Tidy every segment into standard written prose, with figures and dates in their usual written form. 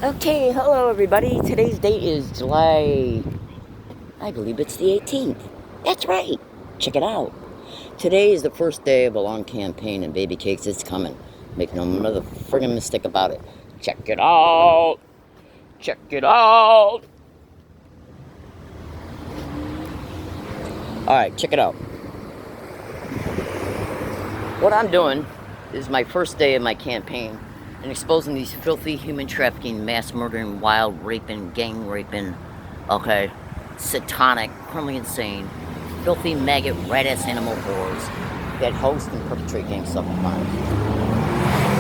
Okay, hello everybody. Today's date is July, I believe it's the 18th. That's right. Check it out. Today is the first day of a long campaign, and Baby Cakes is coming. Make no mother friggin' mistake about it. Check it out. Check it out. Alright, check it out. What I'm doing is my first day of my campaign and exposing these filthy human trafficking, mass murdering, wild raping, gang raping, okay, satanic, criminally insane, filthy maggot, rat-ass animal whores that host and perpetrate gang stalking crimes. It's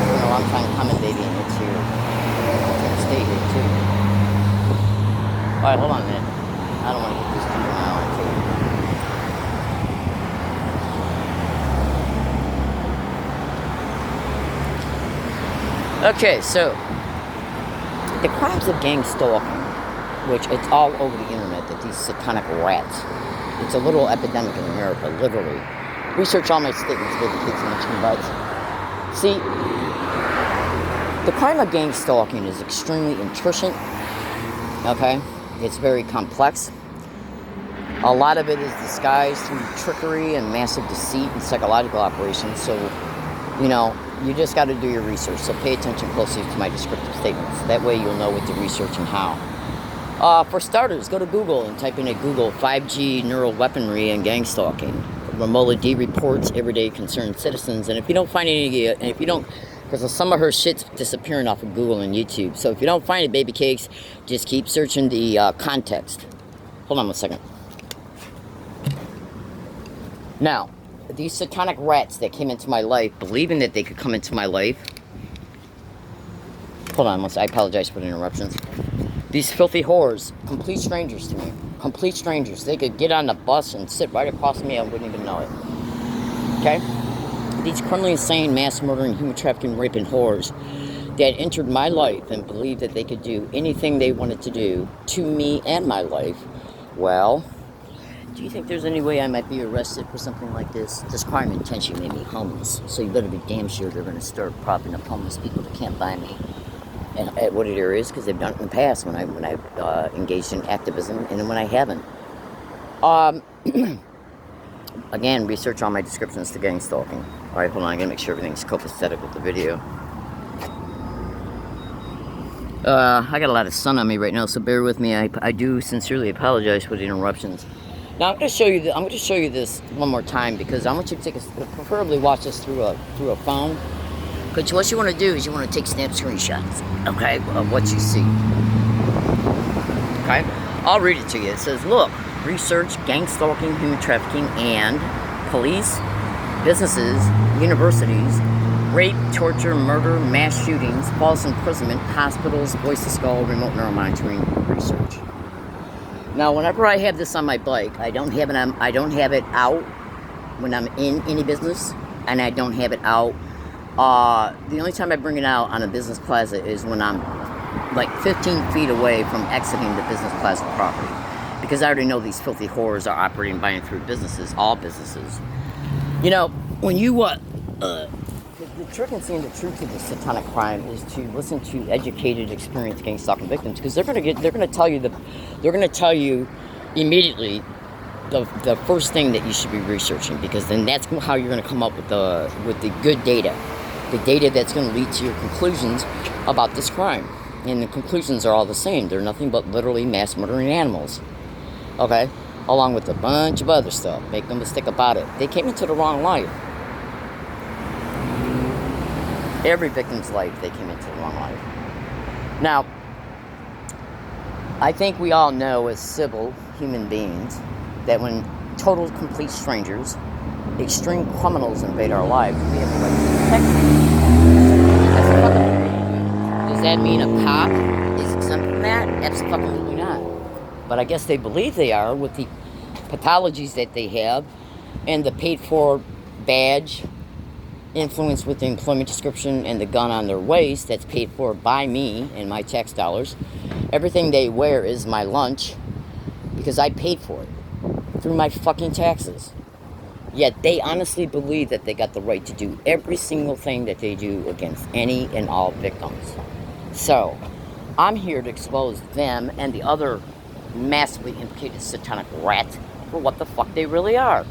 been a long time coming, baby, and it's here. It's gonna stay here too. Alright, hold on a minute. I don't want to get this too wild. Okay, so the crimes of gang stalking, which it's all over the internet that these satanic rats, it's a little epidemic in America, literally. Research all my statements, baby kids and chicken butts. See, the crime of gang stalking is extremely intricate, okay? It's very complex. A lot of it is disguised through trickery and massive deceit and psychological operations, so, you know, you just got to do your research, so pay attention closely to my descriptive statements. That way you'll know what to research and how. For starters, go to Google and type in at Google 5G neural weaponry and gang stalking. Romola D reports everyday concerned citizens, and if you don't find any, and if you don't, because some of her shit's disappearing off of Google and YouTube, so if you don't find it, Baby Cakes, just keep searching the context. Hold on one second. Now, these satanic rats that came into my life, believing that they could come into my life. Hold on, I apologize for the interruptions. These filthy whores, complete strangers to me. Complete strangers. They could get on the bus and sit right across me, I wouldn't even know it. Okay? These criminally insane, mass murdering, human trafficking, raping whores that entered my life and believed that they could do anything they wanted to do to me and my life. Well, do you think there's any way I might be arrested for something like this? This crime intentionally made me homeless, so you better be damn sure they're going to start propping up homeless people that can't buy me. And at what areas, because they've done it in the past when I've engaged in activism and when I haven't. Again, research on my descriptions to gang stalking. All right, hold on, I'm going to make sure everything's copacetic with the video. I got a lot of sun on me right now, so bear with me. I do sincerely apologize for the interruptions. Now I'm going to show you this one more time because I want you to preferably watch this through a phone. Because what you want to do is you want to take snap screenshots, okay, of what you see. Okay, I'll read it to you. It says, look, research gang stalking, human trafficking, and police, businesses, universities, rape, torture, murder, mass shootings, false imprisonment, hospitals, voice to skull, remote neural monitoring research. Now, whenever I have this on my bike, I don't have it out when I'm in any business, and I don't have it out. The only time I bring it out on a business plaza is when I'm like 15 feet away from exiting the business plaza property, because I already know these filthy whores are operating by and through businesses, all businesses. You know, when you the trick in seeing the truth of the satanic crime is to listen to educated, experienced gang stalking victims, because they're going to tell you immediately the first thing that you should be researching, because then that's how you're going to come up with the good data, the data that's going to lead to your conclusions about this crime. And the conclusions are all the same. They're nothing but literally mass murdering animals, okay, along with a bunch of other stuff. Make no mistake about it, they came into the wrong life. Every victim's life, they came into the wrong life. Now, I think we all know as civil human beings that when total, complete strangers, extreme criminals invade our lives, we have the right to protect them. Does that mean a cop is exempt from that? Absolutely not. But I guess they believe they are with the pathologies that they have and the paid-for badge, influence with the employment description, and the gun on their waist that's paid for by me and my tax dollars. Everything they wear is my lunch because I paid for it through my fucking taxes. Yet they honestly believe that they got the right to do every single thing that they do against any and all victims. So I'm here to expose them and the other massively implicated satanic rats for what the fuck they really are.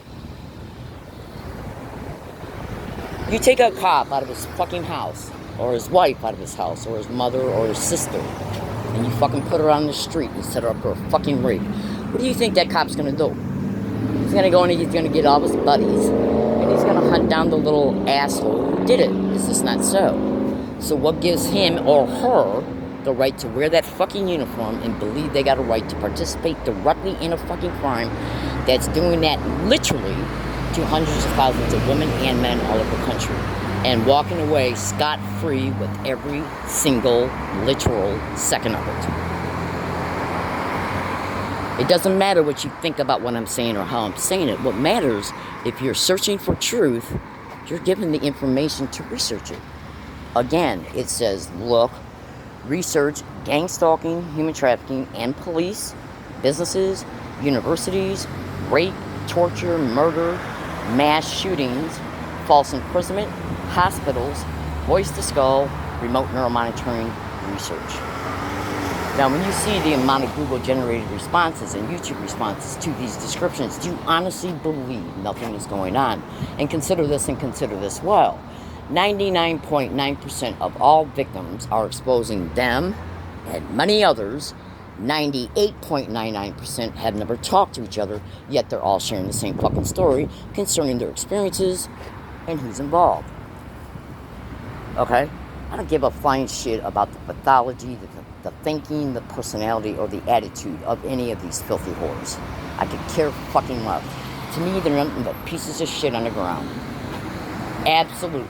You take a cop out of his fucking house, or his wife out of his house, or his mother, or his sister, and you fucking put her on the street and set her up for a fucking rape. What do you think that cop's gonna do? He's gonna go and he's gonna get all his buddies, and he's gonna hunt down the little asshole who did it. Is this not so? So what gives him or her the right to wear that fucking uniform and believe they got a right to participate directly in a fucking crime that's doing that literally to hundreds of thousands of women and men all over the country, and walking away scot-free with every single literal second of it? It doesn't matter what you think about what I'm saying or how I'm saying it. What matters, if you're searching for truth, you're given the information to research it. Again, it says, look, research gang stalking, human trafficking, and police, businesses, universities, rape, torture, murder, mass shootings, false imprisonment, hospitals, voice to skull, remote neuromonitoring research. Now, when you see the amount of Google-generated responses and YouTube responses to these descriptions, do you honestly believe nothing is going on? And consider this well. 99.9% of all victims are exposing them and many others. 98.99% have never talked to each other, yet they're all sharing the same fucking story concerning their experiences and who's involved. Okay? I don't give a flying shit about the pathology, the thinking, the personality, or the attitude of any of these filthy whores. I could care fucking less. To me, they're nothing but pieces of shit on the ground. Absolutely.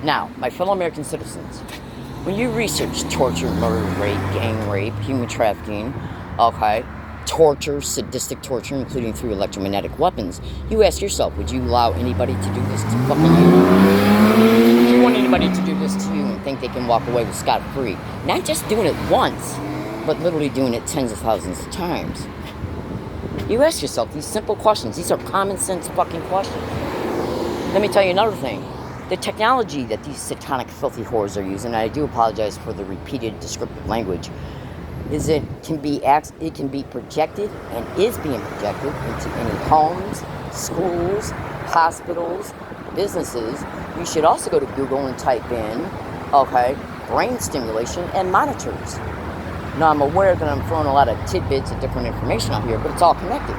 Now, my fellow American citizens, when you research torture, murder, rape, gang rape, human trafficking, okay, torture, sadistic torture, including through electromagnetic weapons, you ask yourself, would you allow anybody to do this to fucking you? Do you want anybody to do this to you and think they can walk away with scot-free? Not just doing it once, but literally doing it tens of thousands of times. You ask yourself these simple questions. These are common sense fucking questions. Let me tell you another thing. The technology that these satanic filthy whores are using, and I do apologize for the repeated descriptive language, is it can be projected and is being projected into any homes, schools, hospitals, businesses. You should also go to Google and type in, okay, brain stimulation and monitors. Now, I'm aware that I'm throwing a lot of tidbits of different information out here, but it's all connected.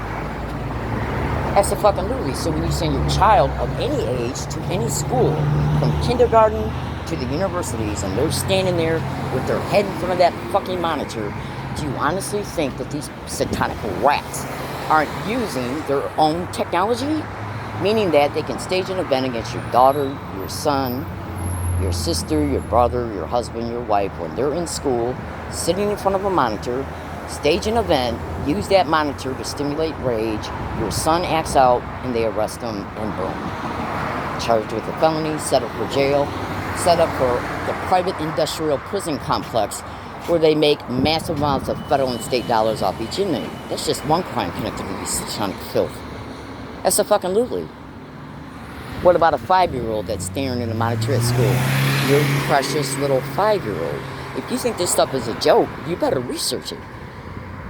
Absolutely. So when you send your child of any age to any school, from kindergarten to the universities, and they're standing there with their head in front of that fucking monitor, do you honestly think that these satanic rats aren't using their own technology? Meaning that they can stage an event against your daughter, your son, your sister, your brother, your husband, your wife, when they're in school, sitting in front of a monitor, stage an event, use that monitor to stimulate rage, your son acts out, and they arrest him, and boom. Charged with a felony, set up for jail, set up for the private industrial prison complex where they make massive amounts of federal and state dollars off each inmate. That's just one crime connected to this satanic filth. Absolutely. What about a 5-year-old that's staring at a monitor at school? Your precious little 5-year-old. If you think this stuff is a joke, you better research it.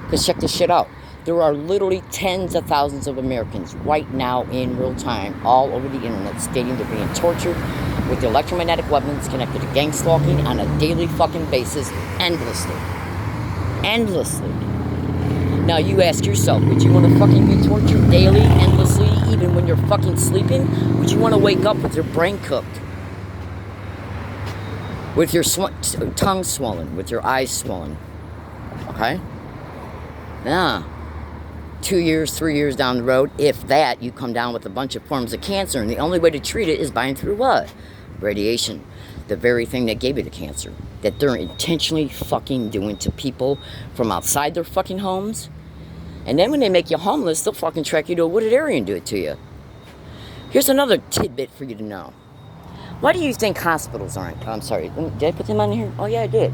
Because check this shit out. There are literally tens of thousands of Americans right now in real time all over the internet stating they're being tortured with electromagnetic weapons connected to gang stalking on a daily fucking basis, endlessly. Endlessly. Now you ask yourself, would you want to fucking be tortured daily, endlessly, even when you're fucking sleeping? Would you want to wake up with your brain cooked? With your tongue swollen, with your eyes swollen? Okay? Nah. 2 years, 3 years down the road, if that, you come down with a bunch of forms of cancer, and the only way to treat it is by and through what? Radiation. The very thing that gave you the cancer. That they're intentionally fucking doing to people from outside their fucking homes. And then when they make you homeless, they'll fucking track you to a wooded area and do it to you. Here's another tidbit for you to know. Why do you think hospitals aren't? I'm sorry, did I put them on here? Oh yeah, I did.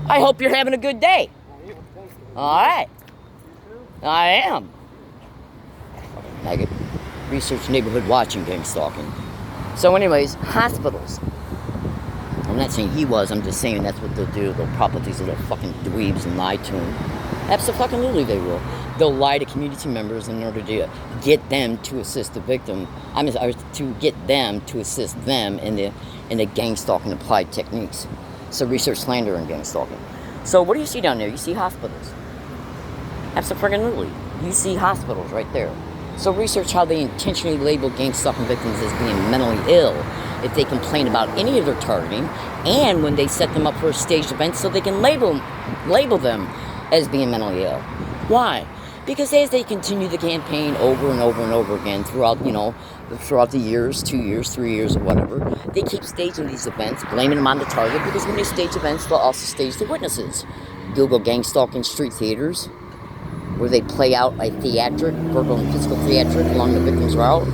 I hope you're having a good day. Alright. I am. Maggot. Research neighborhood watching gang stalking. So anyways, hospitals. I'm not saying he was, I'm just saying that's what they'll do. They'll prop up these little fucking dweebs and lie to them. Absolutely they will. They'll lie to community members in order to get them to assist the victim. To get them to assist them in the gang stalking applied techniques. So research slander and gang stalking. So what do you see down there? You see hospitals. Absolutely. You see hospitals right there. So research how they intentionally label gang stalking victims as being mentally ill if they complain about any of their targeting, and when they set them up for a staged event so they can label them as being mentally ill. Why? Because as they continue the campaign over and over and over again throughout the years, 2 years, 3 years, or whatever, they keep staging these events, blaming them on the target, because when they stage events, they'll also stage the witnesses. Google gang stalking street theaters, where they play out a verbal and physical theatric along the victim's route.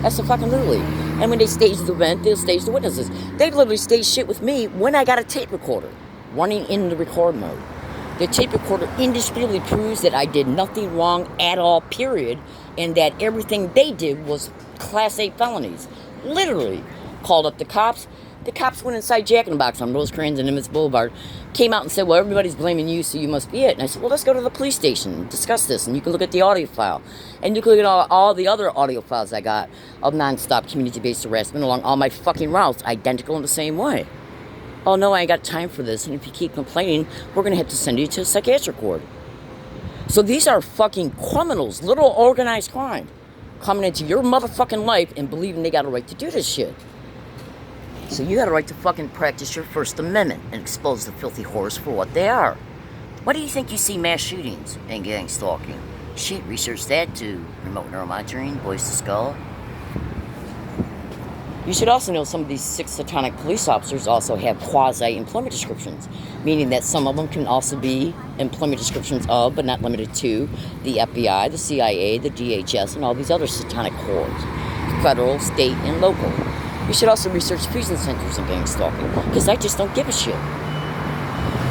Absolutely. And when they stage the event, they'll stage the witnesses. They've literally staged shit with me when I got a tape recorder running in the record mode. The tape recorder indisputably proves that I did nothing wrong at all, period, and that everything they did was Class A felonies. Literally. Called up the cops. The cops went inside Jack in the Box on Rosecrans and Nimitz Boulevard, came out and said, well, everybody's blaming you, so you must be it. And I said, well, let's go to the police station and discuss this, and you can look at the audio file. And you can look at all the other audio files I got of nonstop community-based harassment along all my fucking routes, identical in the same way. Oh, no, I ain't got time for this, and if you keep complaining, we're going to have to send you to a psychiatric ward. So these are fucking criminals, little organized crime, coming into your motherfucking life and believing they got a right to do this shit. So you got a right to fucking practice your First Amendment and expose the filthy whores for what they are. Why do you think you see mass shootings and gang stalking? Shit, research that too. Remote neuromonitoring, voice to skull. You should also know some of these 6 satanic police officers also have quasi-employment descriptions, meaning that some of them can also be employment descriptions of, but not limited to, the FBI, the CIA, the DHS, and all these other satanic whores. Federal, state, and local. You should also research fusion centers and gang stalking, because I just don't give a shit.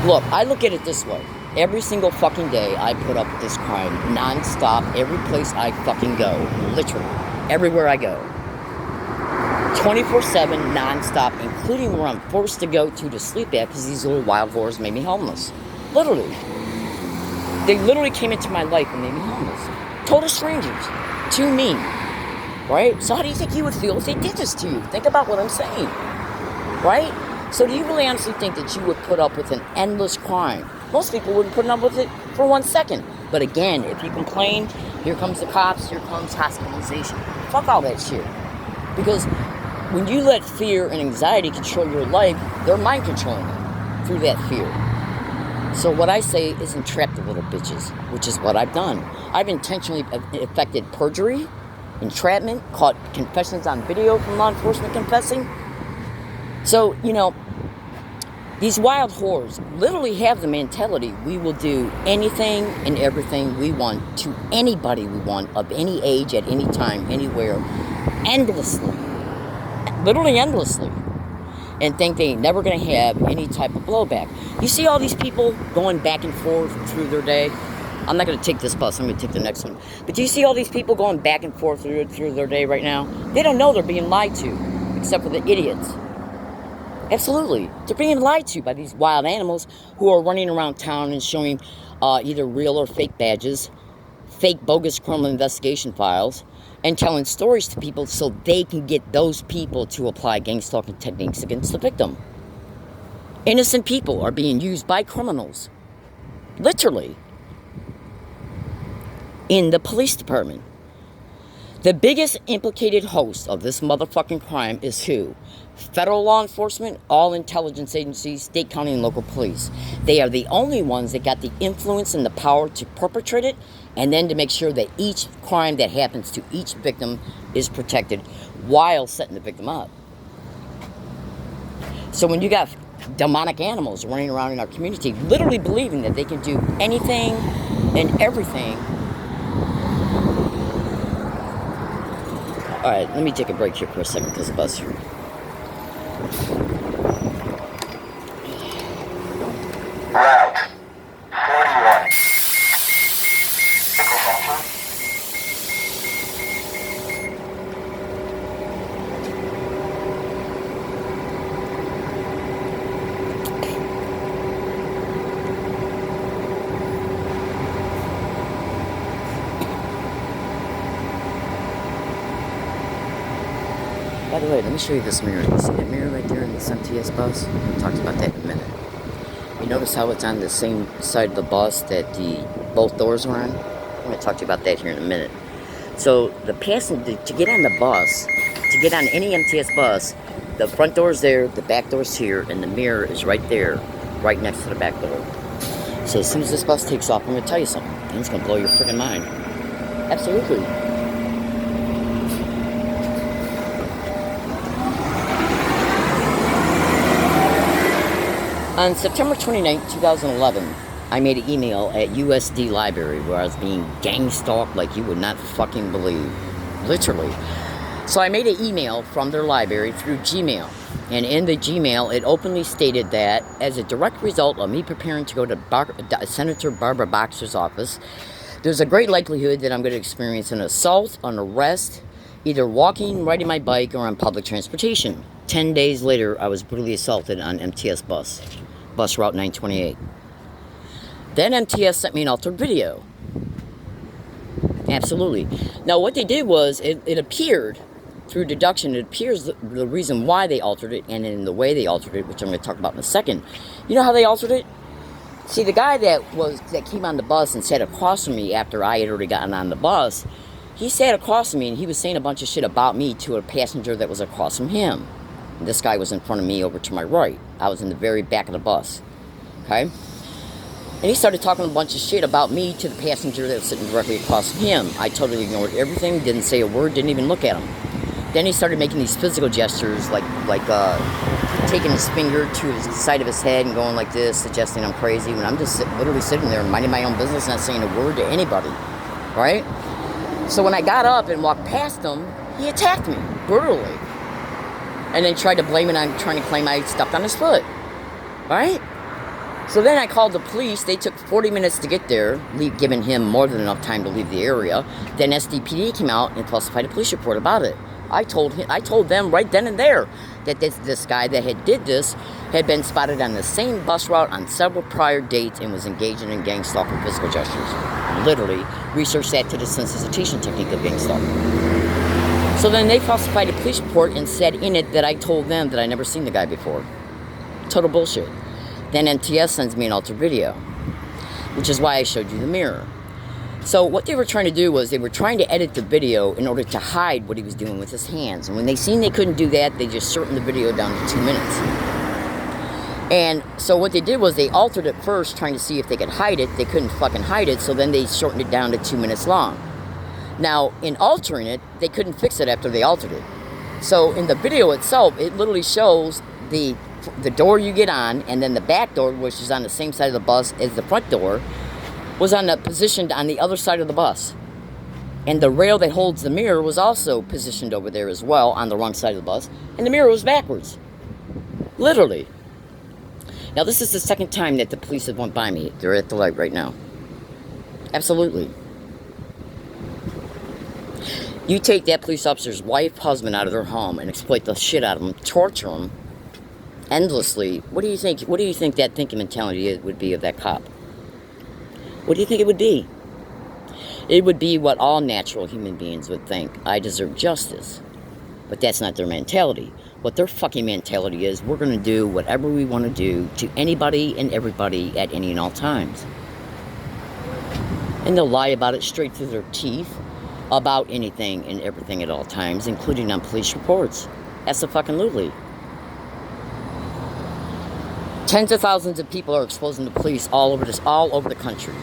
Look, I look at it this way. Every single fucking day, I put up with this crime non-stop, every place I fucking go. Literally. Everywhere I go. 24/7, non-stop, including where I'm forced to go to sleep at, because these little wild whores made me homeless. Literally. They literally came into my life and made me homeless. Total strangers. To me. Right? So how do you think you would feel if they did this to you? Think about what I'm saying. Right? So do you really honestly think that you would put up with an endless crime? Most people wouldn't put up with it for 1 second. But again, if you complain, here comes the cops, here comes hospitalization. Fuck all that shit. Because when you let fear and anxiety control your life, they're mind controlling you through that fear. So what I say is entrap the little bitches, which is what I've done. I've intentionally effected perjury, entrapment, caught confessions on video from law enforcement confessing. So, these wild whores literally have the mentality, we will do anything and everything we want to anybody we want, of any age, at any time, anywhere, endlessly. Literally endlessly. And think they ain't never going to have any type of blowback. You see all these people going back and forth through their day? I'm not going to take this bus, I'm going to take the next one. But do you see all these people going back and forth through their day right now? They don't know they're being lied to, except for the idiots. Absolutely. They're being lied to by these wild animals who are running around town and showing either real or fake badges, fake bogus criminal investigation files, and telling stories to people so they can get those people to apply gang stalking techniques against the victim. Innocent people are being used by criminals. Literally. In the police department. The biggest implicated host of this motherfucking crime is who? Federal law enforcement, all intelligence agencies, state, county, and local police. They are the only ones that got the influence and the power to perpetrate it, and then to make sure that each crime that happens to each victim is protected while setting the victim up. So when you got demonic animals running around in our community, literally believing that they can do anything and everything. All right, let me take a break here for a second because the bus. Route 41. By the way, let me show you this mirror. You see that mirror right there in this MTS bus? We talked about that in a minute. You notice how it's on the same side of the bus that both doors were on? I'm going to talk to you about that here in a minute. So the passenger, to get on the bus, to get on any MTS bus, the front door's there, the back door's here, and the mirror is right there, right next to the back door. So as soon as this bus takes off, I'm going to tell you something, and it's going to blow your freaking mind. Absolutely. On September 29, 2011, I made an email at USD Library where I was being gang stalked like you would not fucking believe. Literally. So I made an email from their library through Gmail. And in the Gmail, it openly stated that as a direct result of me preparing to go to Senator Barbara Boxer's office, there's a great likelihood that I'm going to experience an assault, an arrest, either walking, riding my bike, or on public transportation. 10 days later, I was brutally assaulted on MTS bus route 928. Then MTS sent me an altered video. Absolutely. Now what they did was, it appeared, through deduction, it appears the reason why they altered it, and in the way they altered it, which I'm going to talk about in a second. You know how they altered it? See, the guy that came on the bus and sat across from me after I had already gotten on the bus, he sat across from me and he was saying a bunch of shit about me to a passenger that was across from him. And this guy was in front of me over to my right. I was in the very back of the bus. Okay? And he started talking a bunch of shit about me to the passenger that was sitting directly across from him. I totally ignored everything, didn't say a word, didn't even look at him. Then he started making these physical gestures, like taking his finger to the side of his head and going like this, suggesting I'm crazy, when I'm just literally sitting there minding my own business, not saying a word to anybody, right? So when I got up and walked past him, he attacked me brutally, and then tried to blame it on trying to claim I stepped on his foot, right? So then I called the police. They took 40 minutes to get there, giving him more than enough time to leave the area. Then SDPD came out and falsified a police report about it. I told them right then and there that this guy that did this had been spotted on the same bus route on several prior dates and was engaging in gang stalking physical gestures. Literally, research that to the sensitization technique of gang stalking. So then they falsified a police report and said in it that I told them that I never seen the guy before. Total bullshit. Then MTS sends me an altered video, which is why I showed you the mirror. So what they were trying to do was they were trying to edit the video in order to hide what he was doing with his hands. And when they seen they couldn't do that, they just shortened the video down to 2 minutes. And so what they did was they altered it first, trying to see if they could hide it. They couldn't fucking hide it, so then they shortened it down to 2 minutes long. Now, in altering it, they couldn't fix it after they altered it. So in the video itself, it literally shows the door you get on, and then the back door, which is on the same side of the bus as the front door, was positioned on the other side of the bus. And the rail that holds the mirror was also positioned over there as well, on the wrong side of the bus, and the mirror was backwards. Literally. Now this is the second time that the police have went by me. They're at the light right now. Absolutely. You take that police officer's wife, husband out of their home and exploit the shit out of them, torture them endlessly. What do you think that thinking mentality would be of that cop? What do you think it would be? It would be what all natural human beings would think. I deserve justice. But that's not their mentality. What their fucking mentality is, we're going to do whatever we want to do to anybody and everybody at any and all times. And they'll lie about it straight through their teeth about anything and everything at all times, including on police reports. Absolutely. Tens of thousands of people are exposing the police all over the country.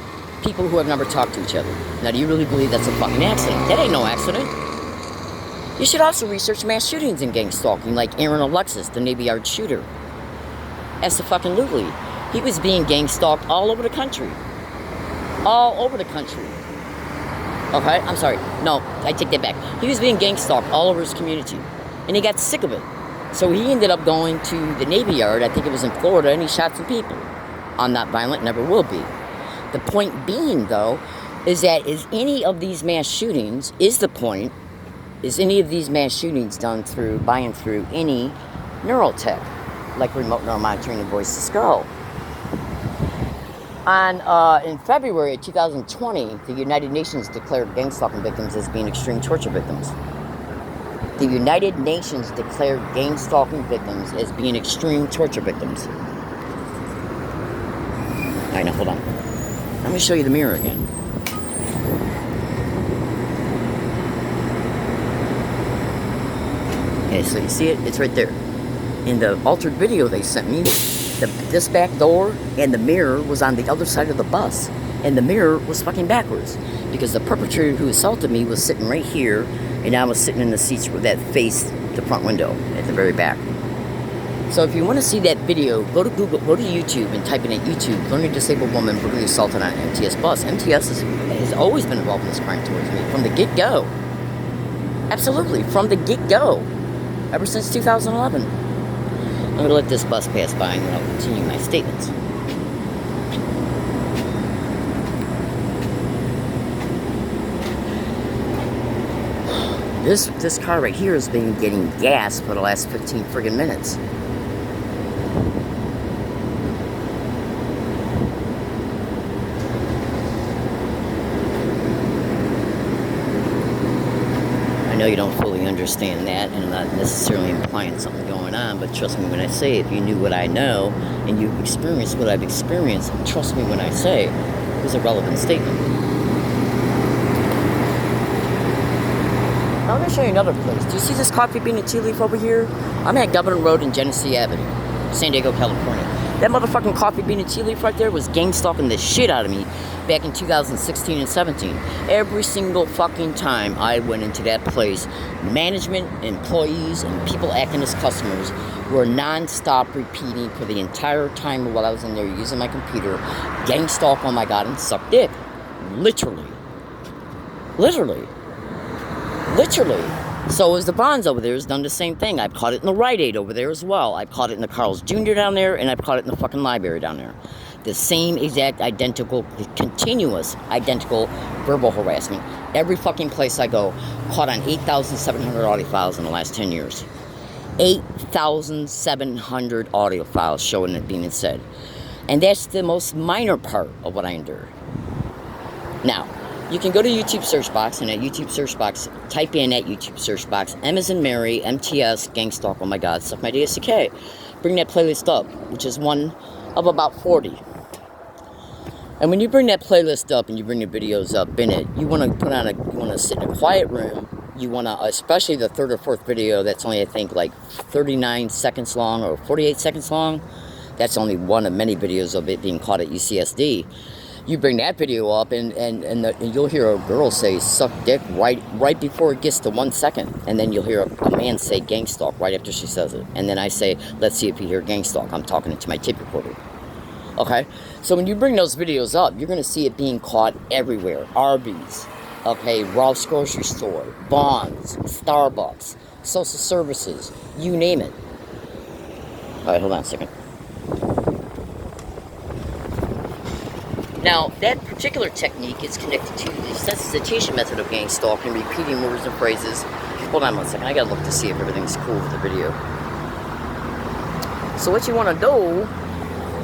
People who have never talked to each other. Now, do you really believe that's a fucking accident? That ain't no accident. You should also research mass shootings and gang stalking, like Aaron Alexis, the Navy Yard shooter. Absolutely. He was being gang stalked all over the country. All over the country. Okay, I'm sorry. No, I take that back. He was being gang stalked all over his community. And he got sick of it. So he ended up going to the Navy Yard, I think it was in Florida, and he shot some people. I'm not violent, never will be. The point being, though, is that is any of these mass shootings done through, by and through any neurotech, like remote neuromonitoring and voice to skull. In February of 2020, the United Nations declared gang stalking victims as being extreme torture victims. The United Nations declared gang stalking victims as being extreme torture victims. Alright, now hold on. Let me show you the mirror again. Okay, so you see it? It's right there. In the altered video they sent me, this back door and the mirror was on the other side of the bus. And the mirror was fucking backwards. Because the perpetrator who assaulted me was sitting right here, and I was sitting in the seats that faced the front window at the very back. So if you want to see that video, go to Google, go to YouTube and type in at YouTube, learning disabled woman brutally assaulted on an MTS bus. MTS has always been involved in this crime towards me, from the get-go. Absolutely, from the get-go. Ever since 2011. I'm going to let this bus pass by and then I'll continue my statements. This car right here has been getting gas for the last 15 friggin' minutes. I know you don't fully understand that, and I'm not necessarily implying something going on, but trust me when I say, if you knew what I know, and you've experienced what I've experienced, trust me when I say, it was a relevant statement. Now I'm going to show you another place. Do you see this coffee bean and tea leaf over here? I'm at Governor Road and Genesee Avenue, San Diego, California. That motherfucking coffee bean and tea leaf right there was gang stalking the shit out of me back in 2016 and 17. Every single fucking time I went into that place, management, employees, and people acting as customers were non-stop repeating for the entire time while I was in there using my computer, gang stalk, oh my god, and suck dick. Literally. Literally. Literally. So as the Bonds over there has done the same thing. I've caught it in the Rite Aid over there as well. I've caught it in the Carl's Jr. down there, and I've caught it in the fucking library down there. The same exact identical, continuous, identical verbal harassment. Every fucking place I go, caught on 8,700 audio files in the last 10 years. 8,700 audio files showing it being said. And that's the most minor part of what I endured. Now, you can go to YouTube search box, and at YouTube search box, type in at YouTube search box, M as in Mary, MTS, gang stalk, oh my god, suck my DSCK. Bring that playlist up, which is one of about 40. And when you bring that playlist up and you bring the videos up in it, you want to sit in a quiet room. You want to, especially the third or fourth video that's only, I think, like 39 seconds long or 48 seconds long. That's only one of many videos of it being caught at UCSD. You bring that video up and you'll hear a girl say suck dick right before it gets to 1 second. And then you'll hear a man say gang stalk right after she says it. And then I say, let's see if you hear gang stalk. I'm talking into my tape recorder. Okay? So when you bring those videos up, you're going to see it being caught everywhere. Arby's, okay, Ralph's Grocery Store, Bonds, Starbucks, social services, you name it. Alright, hold on a second. Now, that particular technique is connected to the sensitization method of gang stalking, repeating words and phrases. Hold on one second, I gotta look to see if everything's cool with the video. So what you want to do,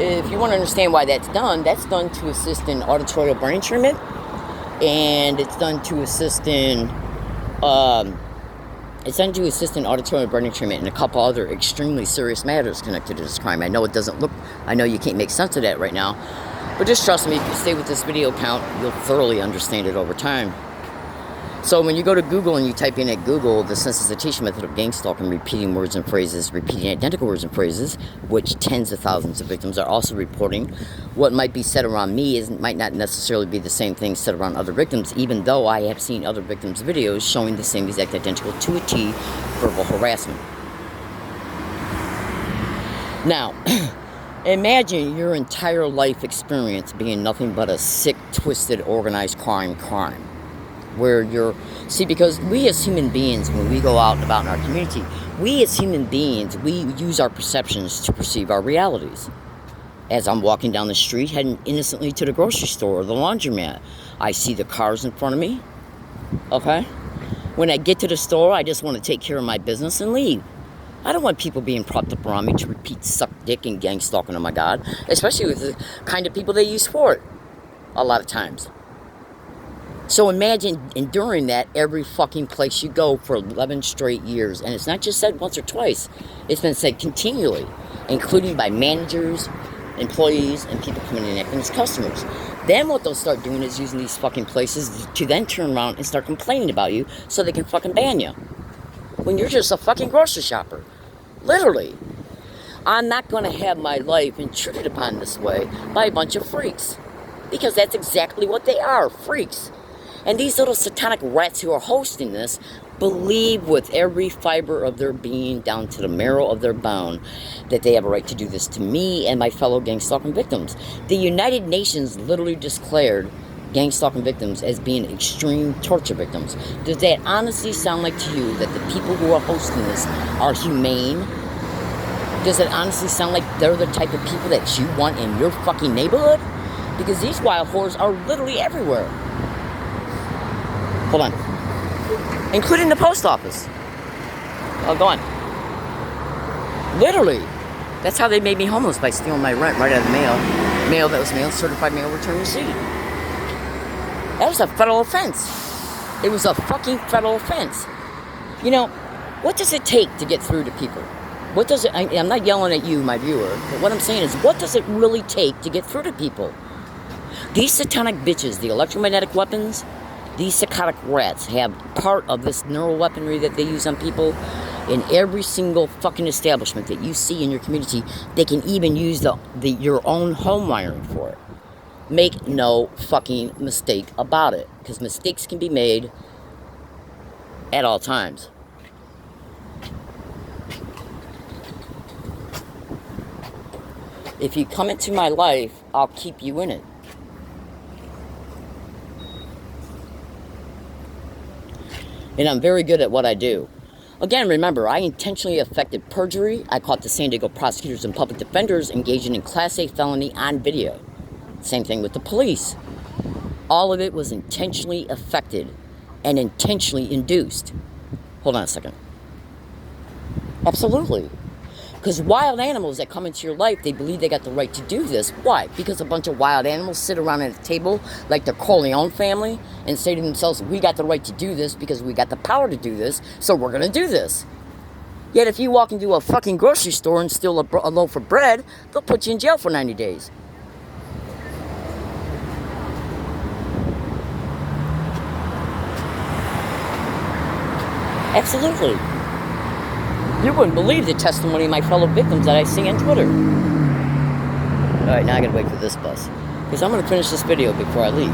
if you want to understand why that's done to assist in auditorial brain treatment, and it's done to assist in auditorial brain treatment and a couple other extremely serious matters connected to this crime. I know you can't make sense of that right now. But just trust me, if you stay with this video count, you'll thoroughly understand it over time. So when you go to Google and you type in at Google the sensitization method of gang stalking, repeating words and phrases, repeating identical words and phrases, which tens of thousands of victims are also reporting, what might be said around me might not necessarily be the same thing said around other victims, even though I have seen other victims' videos showing the same exact identical to a T verbal harassment. Now, imagine your entire life experience being nothing but a sick, twisted, organized crime. Where because we as human beings, when we go out and about in our community, we as human beings, we use our perceptions to perceive our realities. As I'm walking down the street, heading innocently to the grocery store or the laundromat, I see the cars in front of me, okay? When I get to the store, I just want to take care of my business and leave. I don't want people being propped up around me to repeat suck dick and gang stalking, oh my god. Especially with the kind of people they use for it. A lot of times. So imagine enduring that every fucking place you go for 11 straight years. And it's not just said once or twice. It's been said continually, including by managers, employees, and people coming in and acting as customers. Then what they'll start doing is using these fucking places to then turn around and start complaining about you so they can fucking ban you. When you're just a fucking grocery shopper. Literally. I'm not going to have my life intruded upon this way by a bunch of freaks. Because that's exactly what they are, freaks. And these little satanic rats who are hosting this believe with every fiber of their being down to the marrow of their bone that they have a right to do this to me and my fellow gang stalking victims. The United Nations literally declared gang stalking victims as being extreme torture victims. Does that honestly sound like to you that the people who are hosting this are humane? Does it honestly sound like they're the type of people that you want in your fucking neighborhood? Because these wild whores are literally everywhere. Hold on. Including the post office. Oh, go on. Literally. That's how they made me homeless, by stealing my rent right out of the mail. Mail that was mailed, certified mail return receipt. That was a federal offense. It was a fucking federal offense. You know, what does it take to get through to people? What does it, I'm not yelling at you, my viewer, but what I'm saying is, what does it really take to get through to people? These satanic bitches, the electromagnetic weapons, these psychotic rats have part of this neural weaponry that they use on people in every single fucking establishment that you see in your community. They can even use your own home wiring for it. Make no fucking mistake about it, because mistakes can be made at all times. If you come into my life, I'll keep you in it. And I'm very good at what I do. Again, remember, I intentionally effected perjury. I caught the San Diego prosecutors and public defenders engaging in Class A felony on video. Same thing with the police. All of it was intentionally effected and intentionally induced. Hold on a second. Absolutely. Because wild animals that come into your life, they believe they got the right to do this. Why? Because a bunch of wild animals sit around at a table like the Corleone family and say to themselves, we got the right to do this because we got the power to do this, so we're going to do this. Yet if you walk into a fucking grocery store and steal a loaf of bread, they'll put you in jail for 90 days. Absolutely. You wouldn't believe the testimony of my fellow victims that I see on Twitter. Alright, now I gotta wait for this bus. Because I'm gonna finish this video before I leave.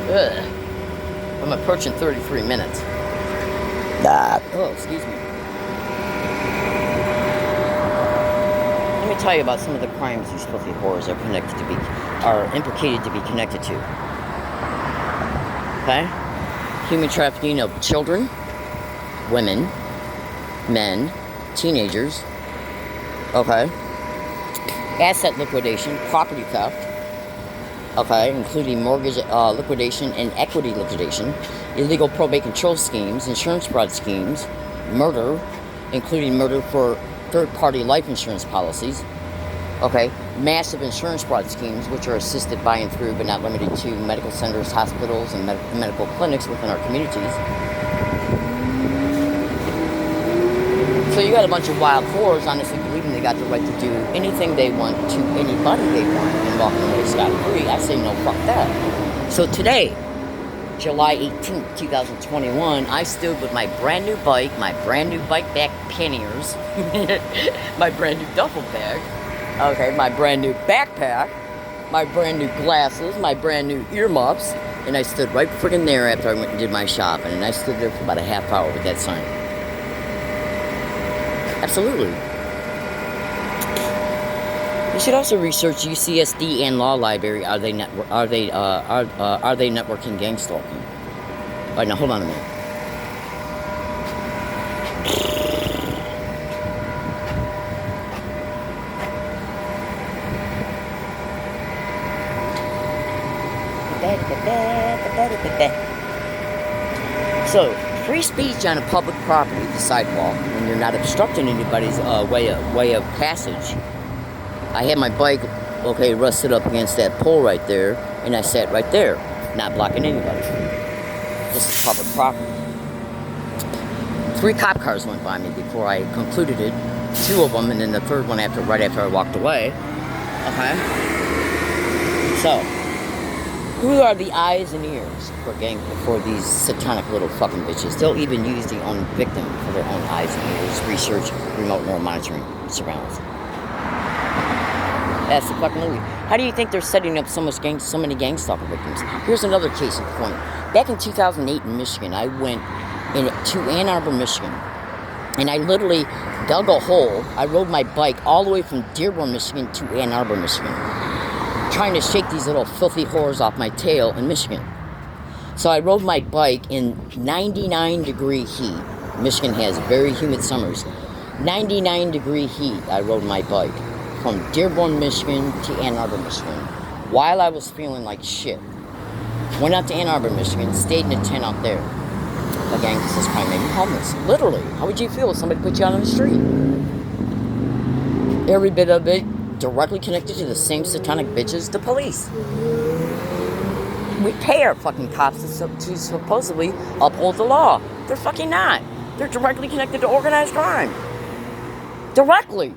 Ugh. I'm approaching 33 minutes. Oh, excuse me. Let me tell you about some of the crimes these filthy whores are implicated to be connected to. Okay? Human trafficking of children, women, men, teenagers. Okay? Asset liquidation, property theft. Okay? Including mortgage liquidation and equity liquidation. Illegal probate control schemes, insurance fraud schemes, murder, including murder for third-party life insurance policies, okay, massive insurance fraud schemes, which are assisted by and through, but not limited to, medical centers, hospitals, and medical clinics within our communities. So you got a bunch of wild whores honestly believing they got the right to do anything they want to anybody they want and walking away scot-free. I say no, fuck that. So today, July 18th, 2021, I stood with my brand new bike back panniers, my brand new duffel bag, okay, my brand new backpack, my brand new glasses, my brand new earmuffs, and I stood right friggin' there after I went and did my shopping, and I stood there for about a half hour with that sign. Absolutely. You should also research UCSD and Law Library. Are they networking gang stalking? All right, now hold on a minute. So, free speech on a public property, the sidewalk, when you're not obstructing anybody's way of passage. I had my bike, rested up against that pole right there, and I sat right there, not blocking anybody. This is public property. 3 cop cars went by me before I concluded it. 2 of them, and then the 3rd one right after I walked away. Okay. So, who are the eyes and ears for these satanic little fucking bitches? They'll even use the own victim for their own eyes and ears. Research, remote neural monitoring, surveillance. That's the fucking movie. How do you think they're setting up so many gang stalker victims? Here's another case in point. Back in 2008 in Michigan, I went to Ann Arbor, Michigan, and I literally dug a hole. I rode my bike all the way from Dearborn, Michigan to Ann Arbor, Michigan, trying to shake these little filthy whores off my tail in Michigan. So I rode my bike in 99-degree heat. Michigan has very humid summers. 99-degree heat, I rode my bike from Dearborn, Michigan to Ann Arbor, Michigan, while I was feeling like shit. Went out to Ann Arbor, Michigan, stayed in a tent out there. Again, because this crime made me homeless. Literally. How would you feel if somebody put you out on the street? Every bit of it directly connected to the same satanic bitches, the police. We pay our fucking cops to supposedly uphold the law. They're fucking not. They're directly connected to organized crime. Directly.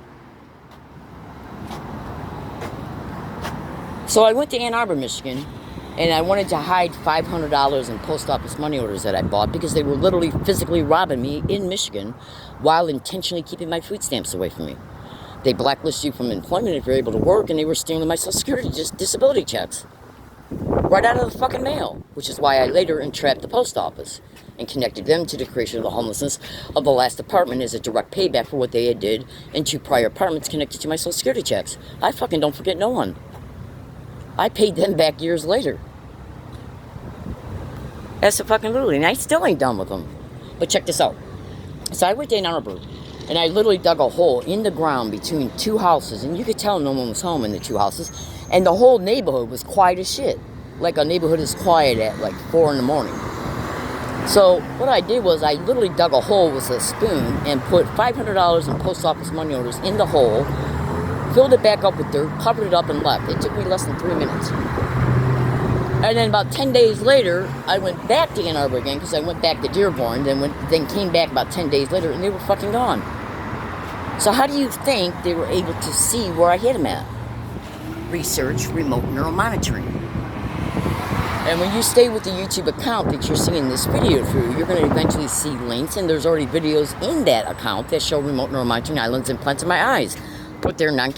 So I went to Ann Arbor, Michigan, and I wanted to hide $500 in post office money orders that I bought because they were literally physically robbing me in Michigan while intentionally keeping my food stamps away from me. They blacklist you from employment if you're able to work, and they were stealing my Social Security disability checks right out of the fucking mail, which is why I later entrapped the post office and connected them to the creation of the homelessness of the last apartment as a direct payback for what they had did in 2 prior apartments connected to my Social Security checks. I fucking don't forget no one. I paid them back years later. That's a fucking literally, and I still ain't done with them. But check this out. So I went to Ann Arbor, and I literally dug a hole in the ground between 2 houses, and you could tell no one was home in the 2 houses, and the whole neighborhood was quiet as shit. Like a neighborhood is quiet at like 4 in the morning. So what I did was I literally dug a hole with a spoon and put $500 in post office money orders in the hole, filled it back up with dirt, covered it up, and left. It took me less than 3 minutes. And then about 10 days later, I went back to Ann Arbor again because I went back to Dearborn, then came back about 10 days later, and they were fucking gone. So how do you think they were able to see where I hit them at? Research, remote neural monitoring. And when you stay with the YouTube account that you're seeing this video through, you're going to eventually see links, and there's already videos in that account that show remote neural monitoring islands implants in my eyes. Put their non